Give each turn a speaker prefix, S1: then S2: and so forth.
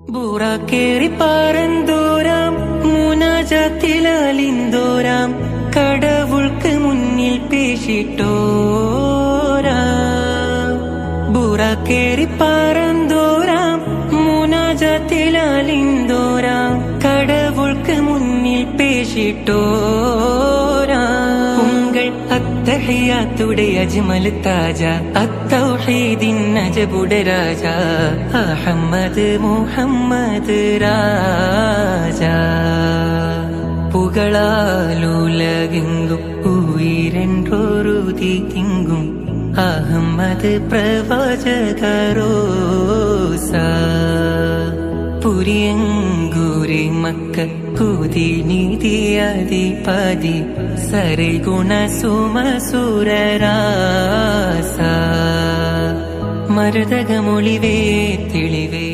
S1: ബൂറാക്കേറി പറന്തോരാം മുനാജാത്തിലാലിന്തോരാം കടവുൾക്ക് മുന്നിൽ പേശിട്ടോരാം. ബൂറാക്കേറി പറന്തോരാം മുനാജാത്തിലാലിന്തോരാം കടവുൾക്ക് മുന്നിൽ പേശിട്ടോരാം. അത്തഹിയാത്തുടെ അജ്മൽ താജ അത്തൗഹീദിൻ നജബുടെ രാജ അഹമ്മദ് മുഹമ്മദ് രാജ. പുകളാലുലകെങ്കും ഉയരെன்றൊരുതി തിങ്കും അഹമ്മദ് പ്രവാചകരോസ. പുരിയങ്കൂരി മക്ക കൂതി നീതിയതിപതി സരി ഗുണ സുമസുരരാസ. മരുതകമൊളിവേ തെളിവേ